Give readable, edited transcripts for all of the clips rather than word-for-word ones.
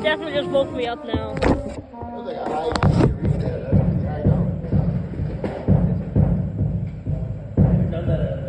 definitely just woke me up now. Looks like a high series there. I know. Done that at a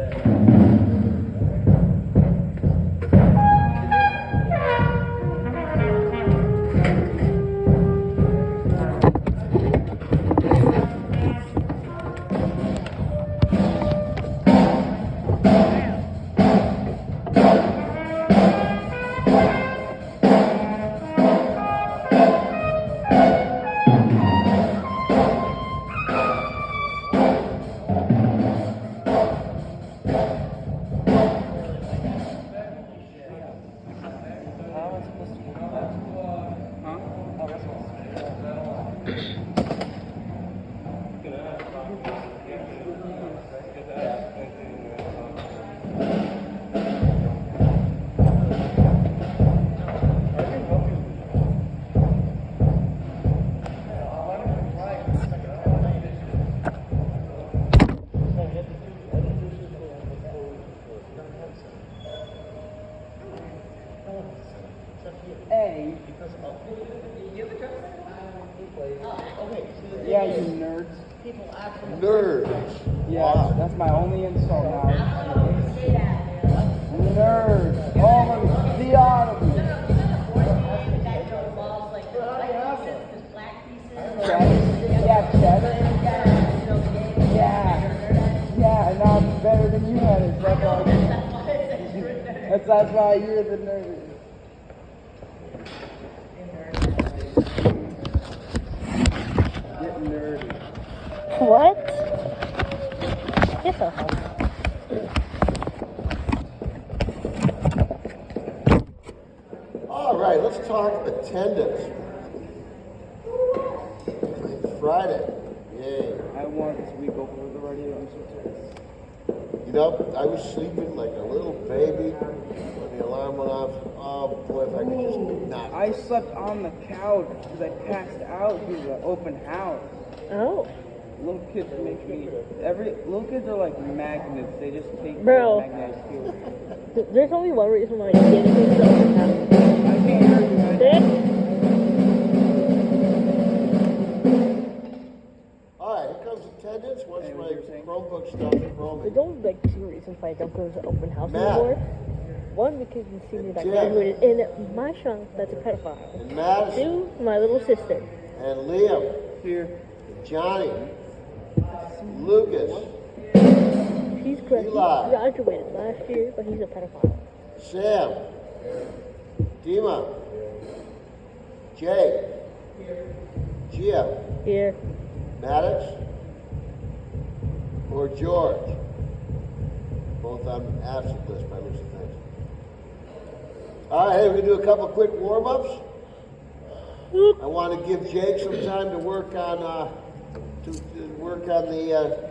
Yeah, you nerds. Nerds. Yeah, Wow. that's my only insult now. Nerds. All of the audible. Yeah, cheddar. Yeah, and I'm better than you at it. That's why you're the nerd. Get nerdy. What? Get the hell. All right, let's talk attendance. It's Friday. Yay. I want this week over with already. I'm so tired. You know, I was sleeping like a little baby when the alarm went off. Oh boy, if I could just not. I slept on the couch because I passed out due to the open house. Oh. Little kids make me. Little kids are like magnets. They just take Bro. magnetic field. There's only one reason why I didn't go to the open house. I can't hear you, man. All right, here comes attendance. Once Hey, my what you were saying? Chromebook stops There's roaming. only like two reasons why I don't go to the open house Matt. anymore. One, because the senior that Jim. graduated in my shop, that's a pedophile. And Madison, Two, my little sister. and Liam, Here. and Johnny, Lucas, He Eli. graduated last year, but he's a pedophile. Sam, Dima, Jay, Gia, Here. Maddox, or George. Both on the absent list by looks of things. All right, hey, we're gonna do a couple quick warm-ups. I want to give Jake some time to work on the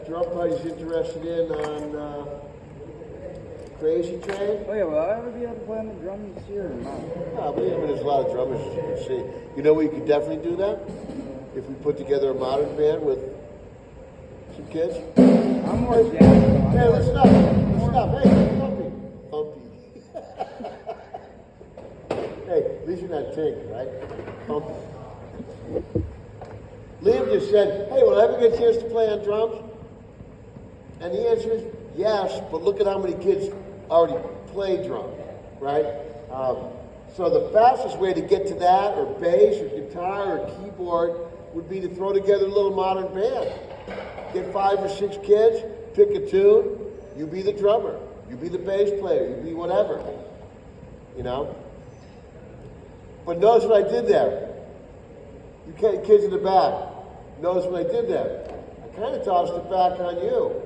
drum part he's interested in on Crazy Train. Oh yeah, will I ever be able to play on the drums here or not? Probably. I mean, there's a lot of drummers, as you can see. You know, we could definitely do that if we put together a modern band with some kids. I'm more jazz though. Hey, listen up. Listen up. Hey, Thumpy. Thumpy. Hey, at least you're not Tink, right? Thumpy. Liam just said, hey, will I ever get a chance to play on drums? And the answer is yes, but look at how many kids already play drums, right? So the fastest way to get to that, or bass, or guitar, or keyboard, would be to throw together a little modern band. Get 5 or 6 kids, pick a tune, you be the drummer, you be the bass player, you be whatever, you know? But notice what I did there. You kids in the back, notice what I did there. I kind of tossed it back on you,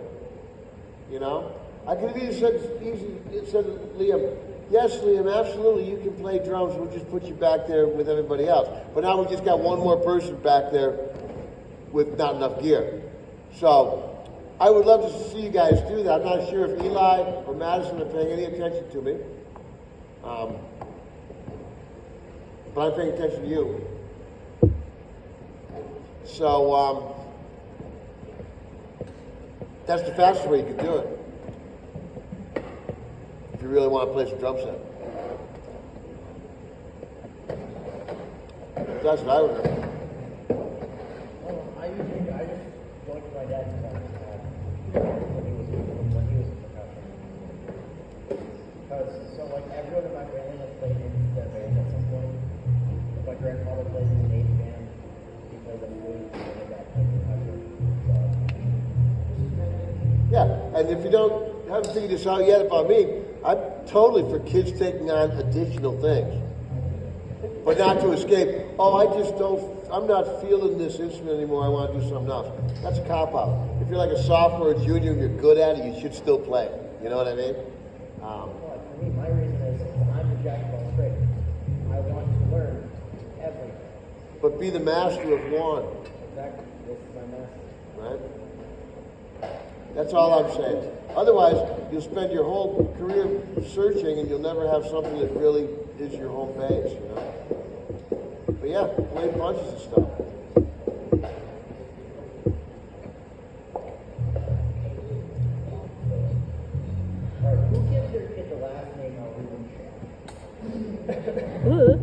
you know? I could have said to Liam, yes, Liam, absolutely, you can play drums, we'll just put you back there with everybody else. But now we just got one more person back there with not enough gear. So, I would love to see you guys do that. I'm not sure if Eli or Madison are paying any attention to me. But I'm paying attention to you. So, that's the fastest way you can do it. If you really want to play some drum set. That's what I would do. I just joined my dad's when he was a professional. Because so like everyone in my family has played in their band at some point. Like, my grandfather played in the Navy band. He played in the Blues. And my dad played in the Yeah, and if you haven't figured this out yet about me, I'm totally for kids taking on additional things. But not to escape, I'm not feeling this instrument anymore, I want to do something else. That's a cop-out. If you're like a sophomore or junior and you're good at it, you should still play it. You know what I mean? Well, for me, my reason is I'm the jack of all trades. I want to learn everything. But be the master of one, Exactly. This is my master. right? That's all I'm saying. Otherwise, you'll spend your whole career searching and you'll never have something that really is your home base, you know? But yeah, play bunches of stuff. All right, who gives their kid the last name Ugh.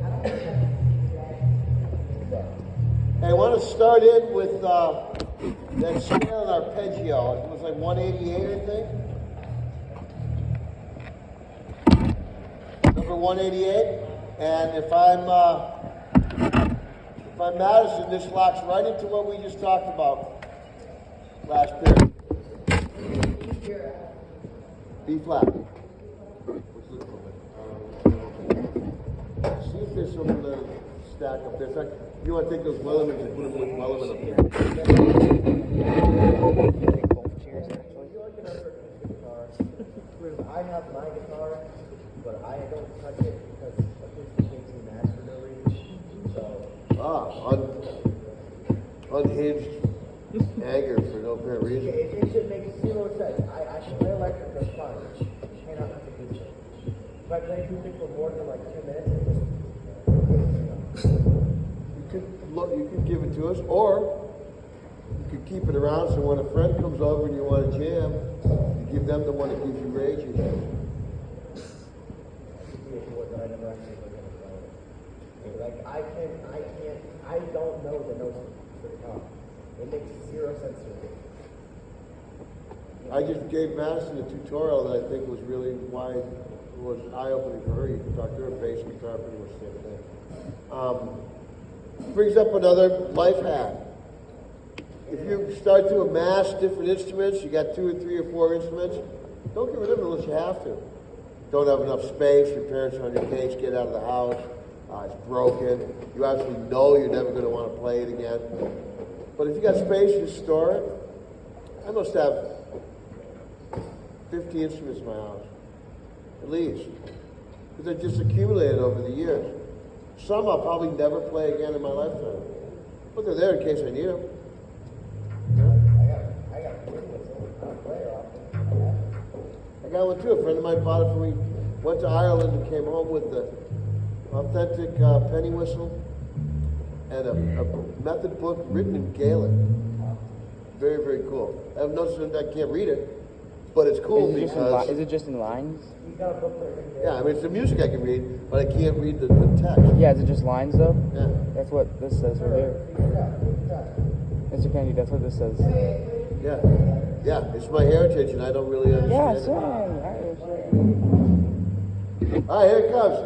Hey, I want to start in with that scale and arpeggio. It was like 188, I think. Number 188. And if I'm Madison, this locks right into what we just talked about last period. B flat. See if there's something to stack up there. In fact, you want to take those Wellermans and put them with Wellerman up there. I have my guitar, but I don't touch it because acoustic makes me mad for no reason. So Unhinged anger for no apparent reason. it should make zero sense. I can play electric, that's fine. I cannot touch acoustic. If I play acoustic for more than like 2 minutes, You could give it to us, or you could keep it around so when a friend comes over and you want to jam, you give them the one that gives you rage issues. that I never actually looked at it. Like I don't know the notes for the guitar. It makes zero sense to me. I just gave Madison a tutorial that I think was really was eye-opening for her. You can talk to her bass and guitar, pretty much the same thing. Brings up another life hack. If you start to amass different instruments, you got 2 or 3 or 4 instruments, don't get rid of them unless you have to. Don't have enough space, your parents are on your case, get out of the house, it's broken, you absolutely know you're never going to want to play it again. But if you got space, you store it. I must have 50 instruments in my house, at least, because they're just accumulated over the years. Some I'll probably never play again in my lifetime, but they're there in case I need them. I got good ones. I don't play often. I got one too. A friend of mine bought it for me. Went to Ireland and came home with the authentic penny whistle and a method book written in Gaelic. Very, very cool. I've noticed that I can't read it, but it's cool because Is it just in lines? You got a book there. yeah, I mean it's the music I can read, but I can't read the text. Yeah, is it just lines though? Yeah. That's what this says right here. Mr. Kennedy, that's what this says. Yeah. Yeah. It's my heritage, and I don't really Yeah, understand same. it. All right, here it comes.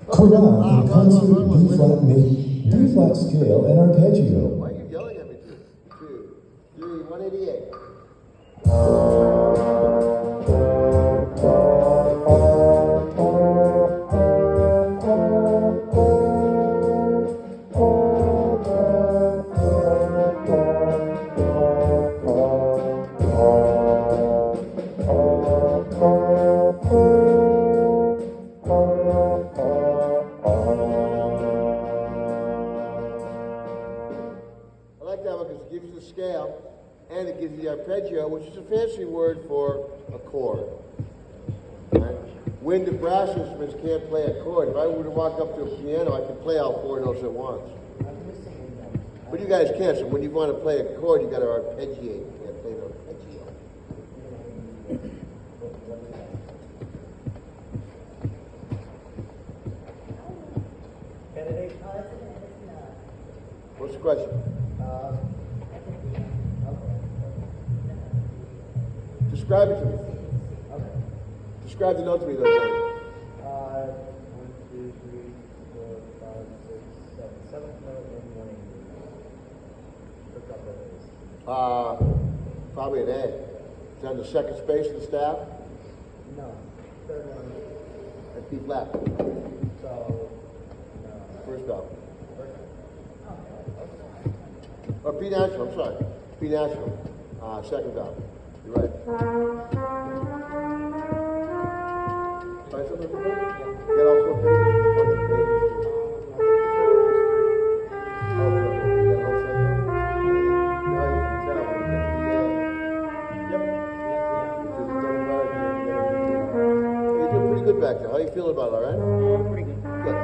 Chorale, the concert B-flat major, D-flat scale, and arpeggio. Why are you yelling at me? 2, 3, 188. I like that one because it gives you the scale and it gives you the arpeggio, which is a fancy word for a chord. Right? Wind and brass instruments can't play a chord. If I were to walk up to a piano, I could play all 4 notes at once. But you guys can't. So when you want to play a chord, you got to arpeggiate. You can't play the arpeggio. What's the question? Okay. Describe it to me. Okay. Describe the note to me, though, Johnny. 1, 2, 3, 4, 5, 6, 7. Seventh note in 180. For a couple of days. Probably an A. It's on the second space of the staff. No. Third one. At B flat. So, First up. Or B natural, I'm sorry. B natural. Second up. You're right. Find something to do? Get off 4 pages. Bunch of pages. Oh, good. That whole section. Now you can tell when you get to the end. Yep. You did the double bar, you're doing pretty good back there. How you feeling about it, all right? Pretty good. Good.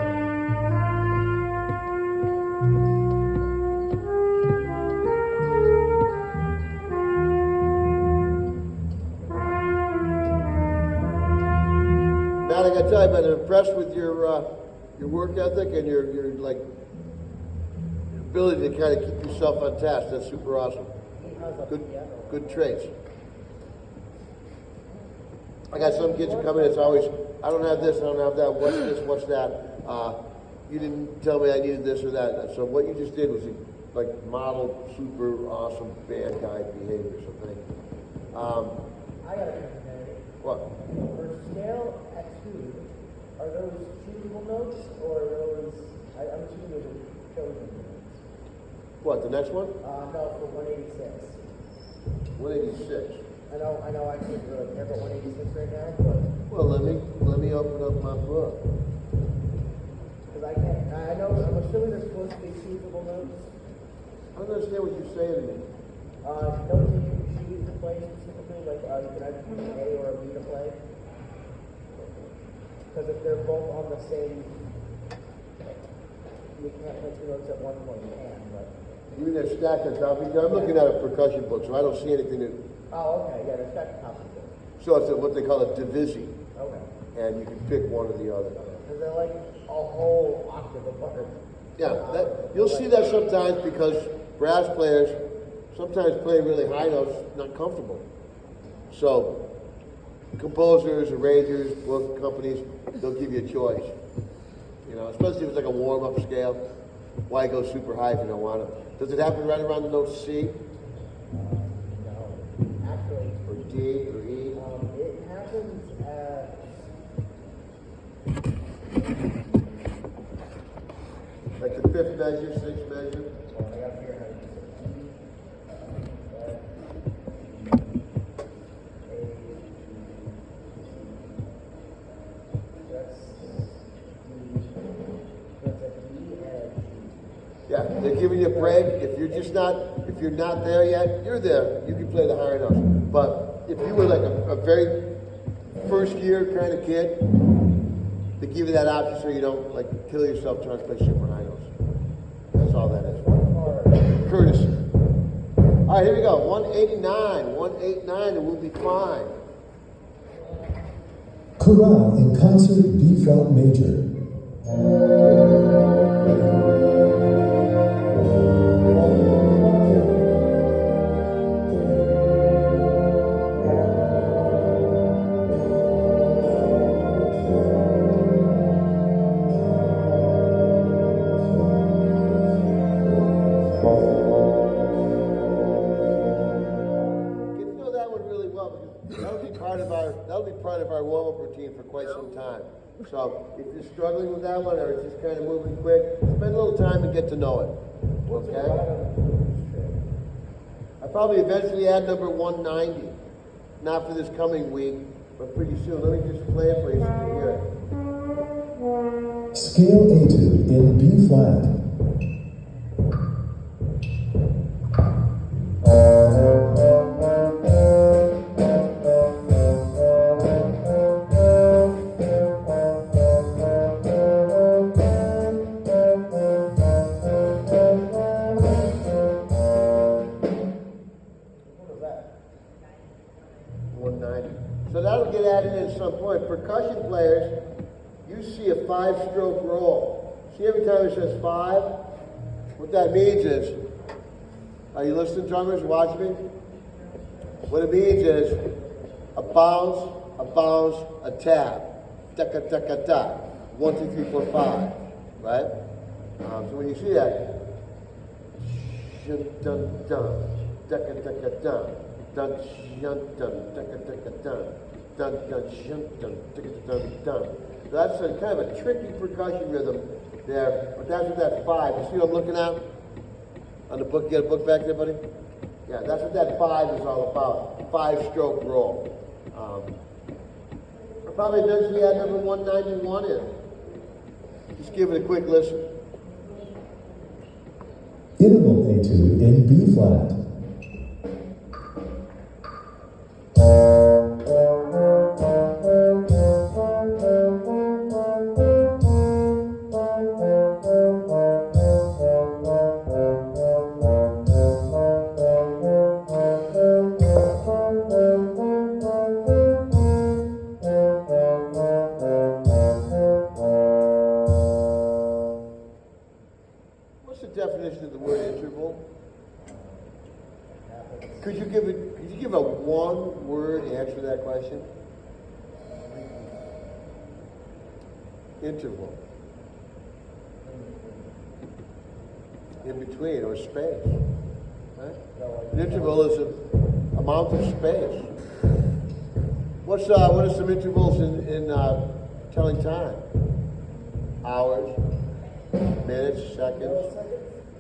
Matt, I gotta tell you, I've been impressed with your work ethic and your like ability to kind of keep yourself on task. That's super awesome. Good traits. I got some kids who come in, it's always, I don't have this, I don't have that, what's this, what's that? You didn't tell me I needed this or that. So what you just did was like model super awesome bad guy behavior, so thank you. I got a question. What? For scale at 2, are those choosable notes or are those, I'm assuming those are chosen notes? What, the next one? No, for 186. 186. I know I can't really care about 186 right now, but, Well, let me open up my book. because I can't, I know, I'm assuming they're supposed to be choosable notes. I don't understand what you're saying to me. Notes that you can choose to play specifically, like, you can either choose an A or a B to play. Because if they're both on the same, you can't play 2 notes at one point, you can, but. Even they're stacked on top of each other. I'm looking at a percussion book, so I don't see anything that. Oh, okay, yeah, they're stacked on top of each other. So it's what they call a divisi, Okay. and you can pick one or the other. Because they're like a whole octave apart. Yeah, you'll see that sometimes because brass players sometimes play really high notes, not comfortable. So composers, arrangers, book companies, they'll give you a choice. You know, especially if it's like a warm-up scale. Why go super high if you don't want it? Does it happen right around the note C No, actually, or D or E? it happens at. Like the 5th measure, 6th measure? I gotta figure out how to use it. That's a D and a G. Yeah, they're giving you a break. If you're not there yet, you're there. You can play the higher notes. But if you were like a very first year kind of kid, they give you that option so you don't like kill yourself trying to play super high notes. That's all that is. Courtesy. All right, here we go. 189, and we'll be fine. Chorale in concert B flat major. Get to know that one really well because that'll be part of our warm-up routine for quite some time. So if you're struggling with that one or it's just kind of moving quick, spend a little time and get to know it. Okay? I probably eventually add number 190. Not for this coming week, but pretty soon. Let me just play it for you so you can hear it. Scale etude in B flat. So that'll get added in at some point. Percussion players, you see a 5-stroke roll. See every time it says 5, What that means is, are you listening, drummers? Watch me. What it means is a bounce, a tap, taka taka ta, 1, 2, 3, 4, 5, right? So when you see that, shun dun dun, taka taka dun, dun shun dun, taka taka dun, dun dun shun dun, taka dun dun. So that's a kind of a tricky percussion rhythm there, but that's what that 5. You see what I'm looking at? On the book, you got a book back there, buddy? Yeah, that's what that 5 is all about. 5-stroke roll. I'll probably eventually add number 191 in. Just give it a quick listen. Interval Etude in B flat. What's the definition of the word interval? Could you give a one-word answer to that question? Interval. In between, or space. Right? An interval is an amount of space. What are some intervals in telling time? Hours, minutes, seconds,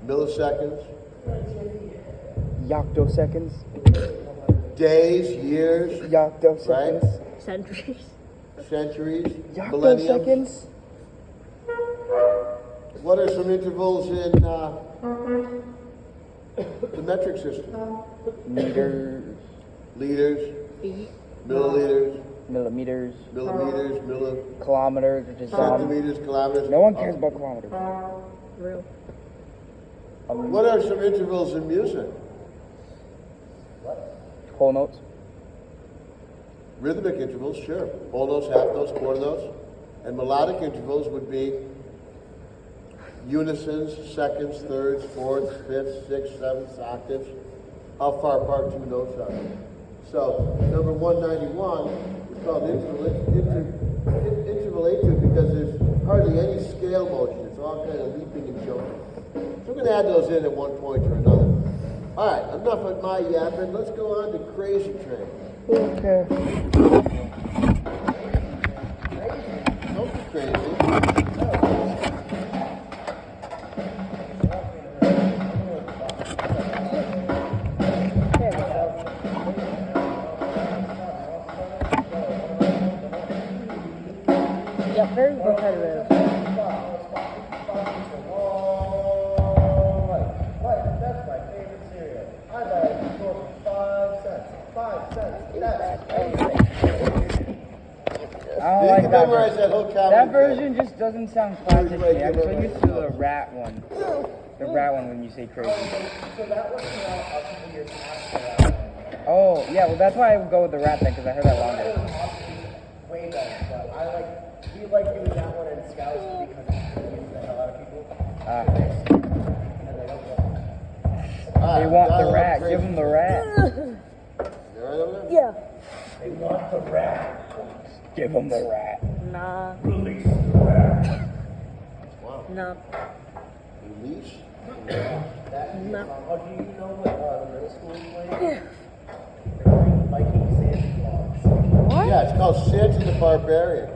milliseconds, Yoctoseconds. days, years, Yoctoseconds. Centuries. centuries, millenniums. Yoctoseconds. What are some intervals in the metric system? Meters. Liters, Feet. milliliters, Millimeters. millimeters, Kilometers, which is centimeters, kilometers. no one cares about kilometers. Real. What are some intervals in music? Whole notes. Rhythmic intervals, sure. Whole notes, half notes, quarter notes. And melodic intervals would be unisons, seconds, thirds, fourths, fifths, sixths, sevenths, octaves. How far apart two notes are. So, number 191 is called interval etude because there's hardly any scale motion. It's all kind of leaping and jumping. So we're going to add those in at one point or another. All right, enough of my yapping. Let's go on to Crazy Train. Okay. Don't be crazy. Yeah, very repetitive. That's my favorite cereal. I buy it for 5 cents. 5 cents. I don't You like can that memorize version. that whole comedy. That version just doesn't sound classic to me. I'm so Right. used to the rat one. The rat one when you say crazy. So that works out up to years after that. Oh, yeah, well that's why I would go with the rat thing, because I heard that longer. Way better. But we like doing that one in Scouts because it gets the hell out of people. Ah, And they don't get All right, they want the dial up rat. Crazy Give them the rat. You all right over there? Yeah. They want the rat. Give them the rat. Nah. Release the rat. Wow. Nah. Release? Nah. Oh, do you know what the middle school is playing? They're playing Viking Santa Claus. What? Yeah, it's called Santa the Barbarian.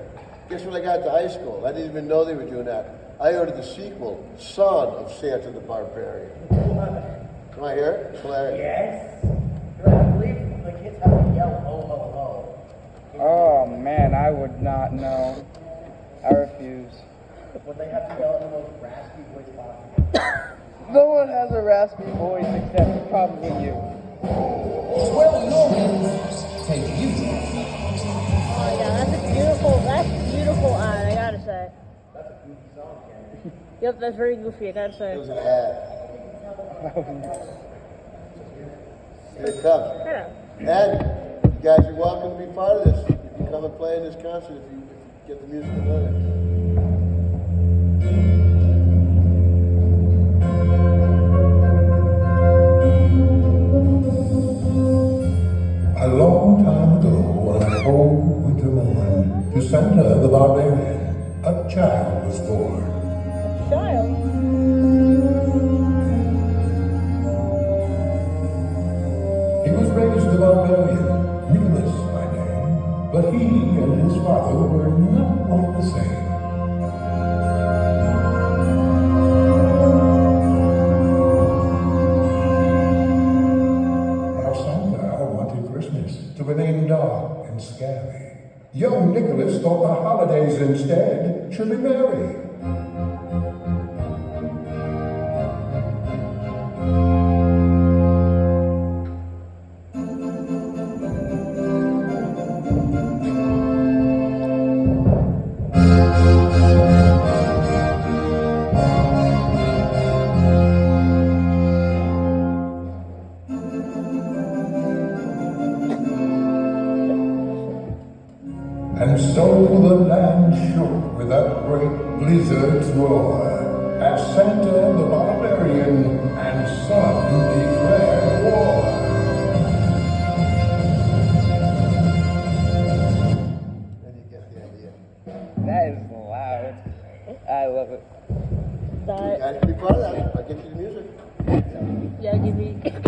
Guess when I got to high school? I didn't even know they were doing that. I ordered the sequel, Son of Santa the Barbarian. Can I hear it? It's hilarious. Yes. I believe the kids have to yell ho ho ho. Oh man, I would not know. I refuse. But they have to yell in the most raspy voice possible. No one has a raspy voice except probably you. Well, no take you. Oh yeah, that's a beautiful ad, I gotta say. That's a goofy song, Ken. Yep, that's very goofy, I gotta It say. was an ad. Here it comes. Shut up. And you guys are welcome to be part of this. You can come and play in this concert if you get the music and lyrics. Santa the Barbarian, a child was born. Child. He was raised a barbarian, Nicholas by name, but he and his father were not quite the same. Our Santa wanted Christmas to remain dark and scary. Young Nicholas thought the holidays instead should be merry. And so the land shook with that great blizzard's roar, as Santa the Barbarian and Sun declared war. And you get the idea. That is loud. I love it. You That, guys can be part of that. I'll get you the music. yeah, give me a gift.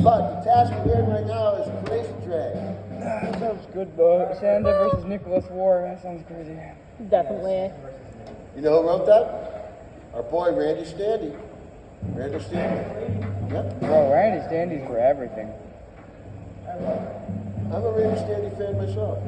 But the task we're doing right now is Crazy Drag. That sounds good though. Santa versus Nicholas War. That sounds crazy. Definitely. You know who wrote that? Our boy Randy Standy. Randy Standy. Yep. Bro, Randy Standy's for everything. I'm a Randy Standy fan myself.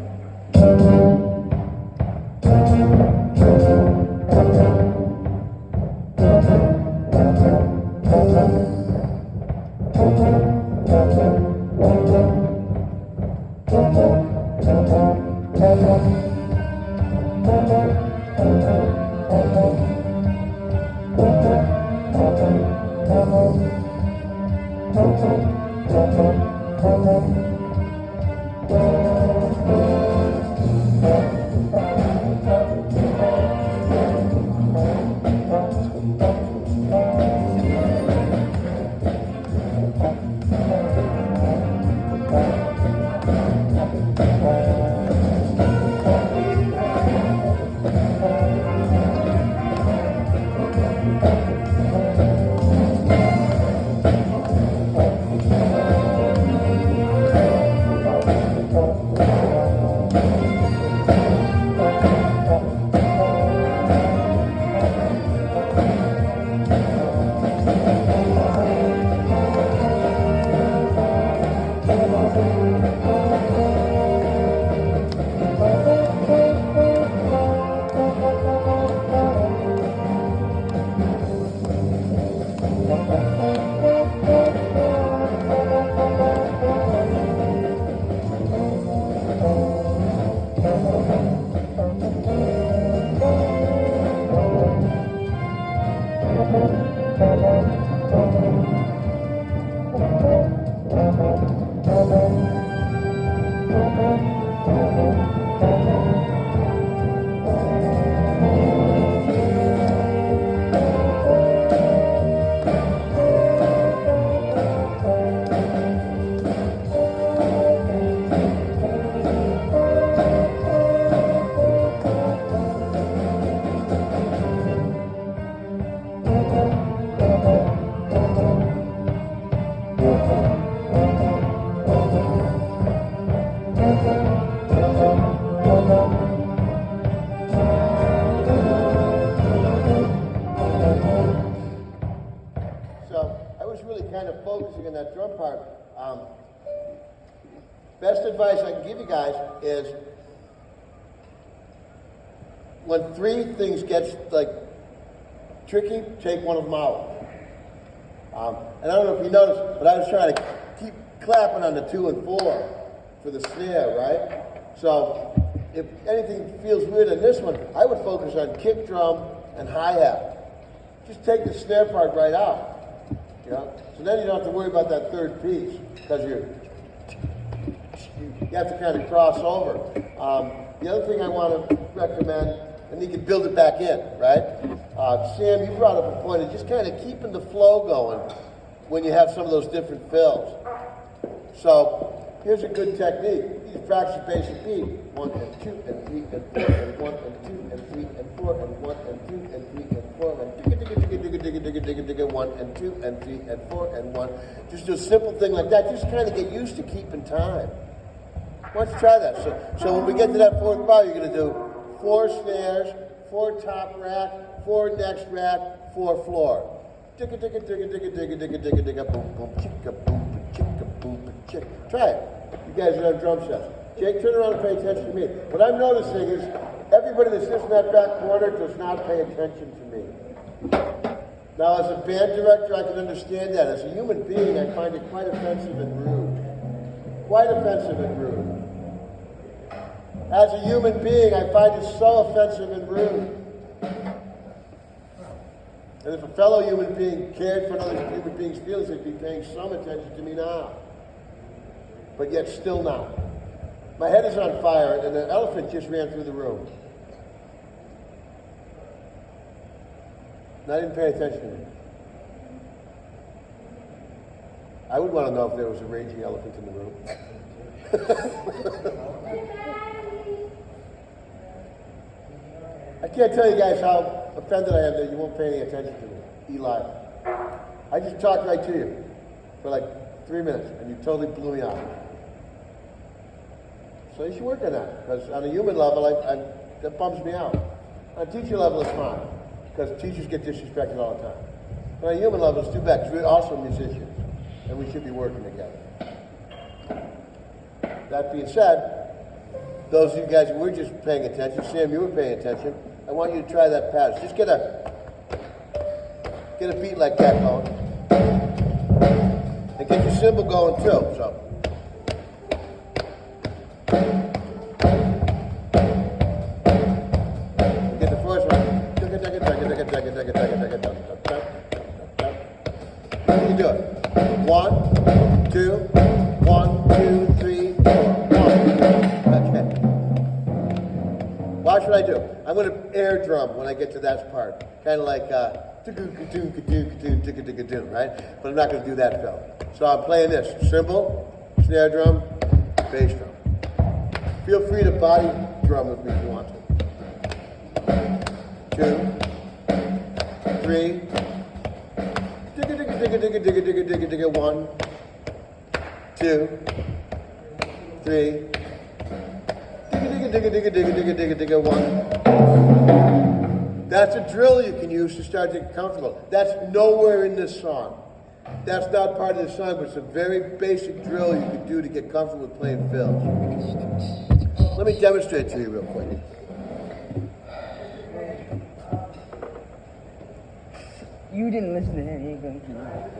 focusing on that drum part. Best advice I can give you guys is when three things gets like tricky, take one of them out. And I don't know if you noticed, but I was trying to keep clapping on the 2 and 4 for the snare, right? So if anything feels weird in this one, I would focus on kick drum and hi-hat. Just take the snare part right out, you know? So then you don't have to worry about that third piece because you have to kind of cross over. The other thing I want to recommend, and you can build it back in, right? Sam, you brought up a point of just kind of keeping the flow going when you have some of those different fills. So here's a good technique. You just practice basic beat. 1 and 2 and 3 and 4 and 1 and 2 and 3 and 4 and 1 and 2 and 3 and 4 and digga 1 and 2 and 3 and 4 and 1. Just do a simple thing like that. Just kind of get used to keeping time. Why don't you try that? So when we get to that fourth bar, you're going to do 4 snares, 4 top rack, 4 next rack, 4 floor. Digga digga digga digga digga digga digga digga boom boom chicka boom chick. Try it. You guys are on drum sets. Jake, turn around and pay attention to me. What I'm noticing is everybody that sits in that back corner does not pay attention to me. Now, as a band director, I can understand that. As a human being, I find it quite offensive and rude. Quite offensive and rude. As a human being, I find it so offensive and rude. And if a fellow human being cared for another human being's feelings, they'd be paying some attention to me now. But yet still not. My head is on fire, and an elephant just ran through the room. And I didn't pay attention to it. I would want to know if there was a raging elephant in the room. I can't tell you guys how offended I am that you won't pay any attention to me, Eli. I just talked right to you for like 3 minutes, and you totally blew me out. So you should work on that, because on a human level, that bums me out. On a teacher level, it's fine, because teachers get disrespected all the time. But on a human level, it's too bad, because we're also musicians, and we should be working together. That being said, those of you guys who were just paying attention, Sam, you were paying attention, I want you to try that pattern. Just get a beat like that going. And get your cymbal going too, so. Get the first one. How do you do it? 1, 2, 1, 2, 3, 4, 1. Okay. Watch what I do. I'm going to air drum when I get to that part. Kind of like, right? But I'm not going to do that, Phil. So I'm playing this. Cymbal, snare drum, bass drum. Feel free to body drum with me if you want to. 2, 3. Digga. 1, 2, 3. Digga. 1. That's a drill you can use to start to get comfortable. That's nowhere in this song. That's not part of the song, but it's a very basic drill you can do to get comfortable with playing fills. Let me demonstrate to you real quick. You didn't listen to him, you ain't gonna do that.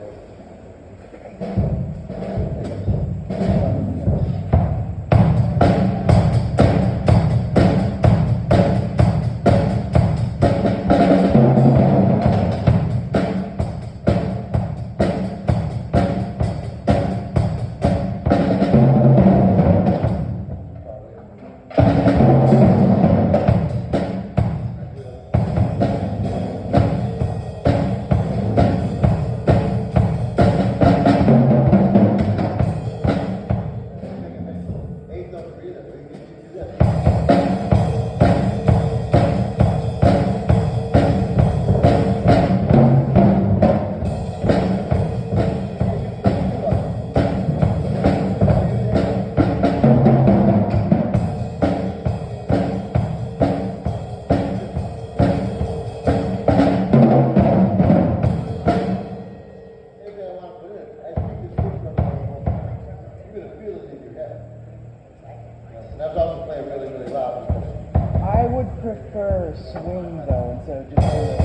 I would prefer swing though instead of just doing it.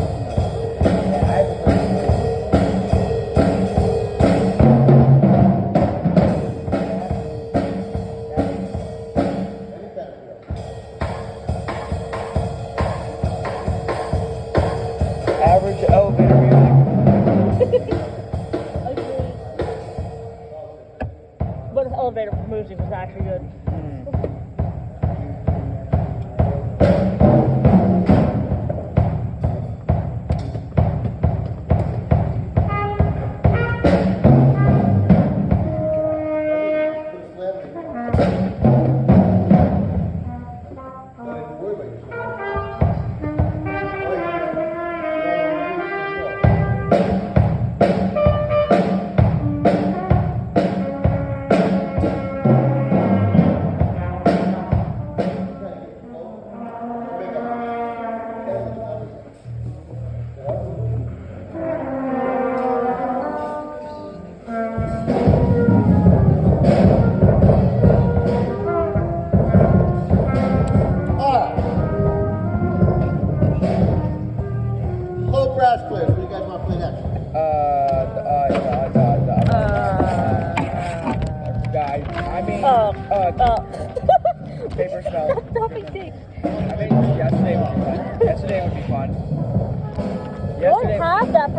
Yeah, I prefer swing. Average elevator music. But the elevator music was actually good. rip out. Paper smell. Topic takes. I think yesterday would be fun. Yesterday would be fun. Do I Yesterday. have that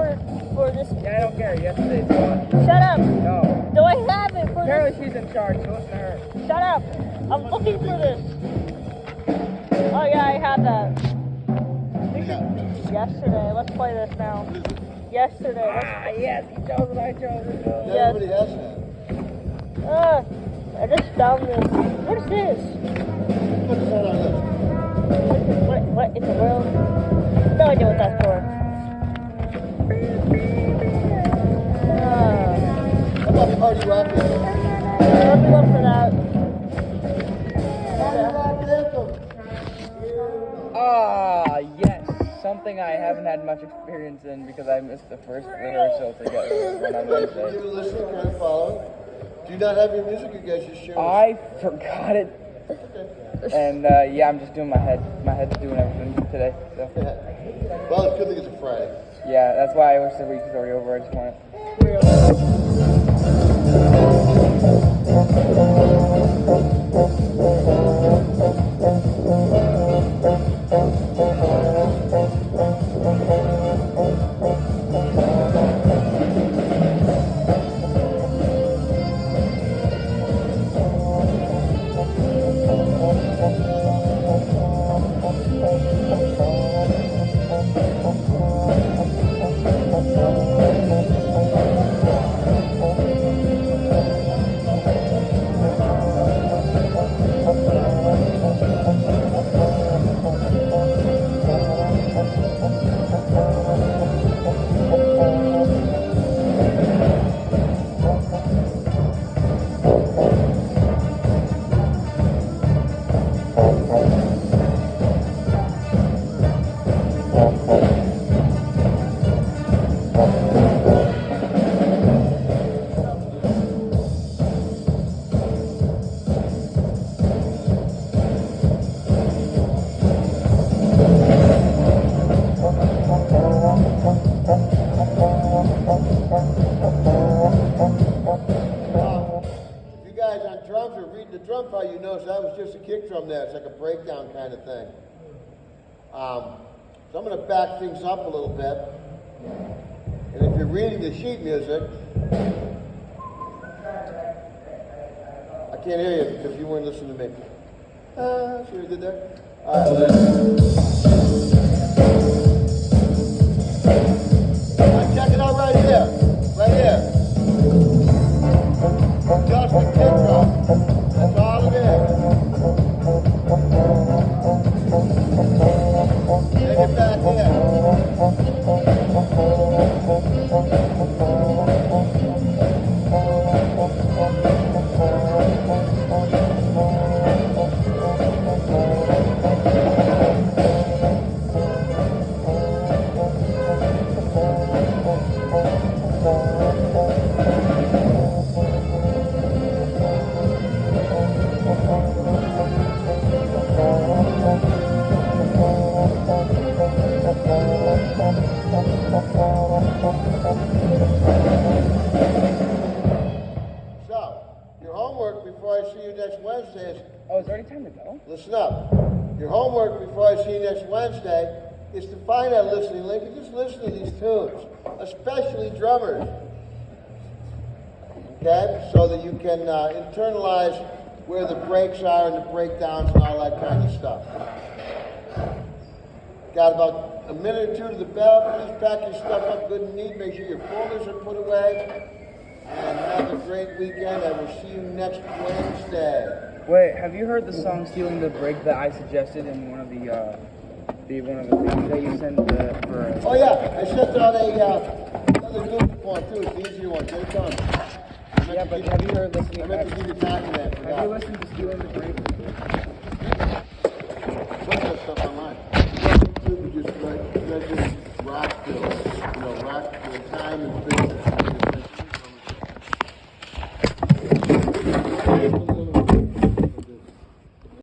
for this? Yeah, I don't care. Yesterday's fun. Shut up. No. Do I have it for Apparently this? she's in charge. So listen to her. Shut up. I'm looking for this. Oh yeah, I have that. Yesterday. Let's play this now. Yesterday. Ah, yes. He chose what I chose. Yes. Everybody has that. I just found this. What is this? Put this on our list. What in the world? No idea what that's for. How about Party Rock Anthem? Let me look for that. Party Rock Anthem. Ah, yes. Something I haven't had much experience in because I missed the first rehearsal together when I went You there. were listening, kind of following. Do you not have your music? You guys just share. I forgot it. And yeah, I'm just doing my head's doing everything today. So Well, it's good thing it's a Friday. yeah, that's why I wish the week was already over. I just want it. If you guys on drums are reading the drum file, you notice that was just a kick drum there. It's like a breakdown kind of thing. So I'm going to back things up a little bit. And if you're reading the sheet music, I can't hear you because you weren't listening to me. See what I did there? All right. Check it out right here. Right here. Just a kick drum. That's all it is. Take it back here. So, your homework before I see you next Wednesday is, Oh, is there already time to go? listen up. Your homework before I see you next Wednesday is to find that listening link and just listen to these tunes, especially drummers. Okay? So that you can internalize where the breaks are and the breakdowns and all that kind of stuff. Got about a minute or two to the bell. Please pack your stuff up good and neat. Make sure your folders are put away. And have a great weekend. I will see you next Wednesday. Wait, have you heard the song "Stealing the Break" that I suggested in one of the things that you sent for? Oh yeah, I sent out another Google form too. It's the easier one. Get it done. Yeah, but have you heard I listening? meant to give you time for that. Have you Forgot. listened to "Stealing the Break"? Look that stuff online. YouTube, just like just rock till, rock till time and things.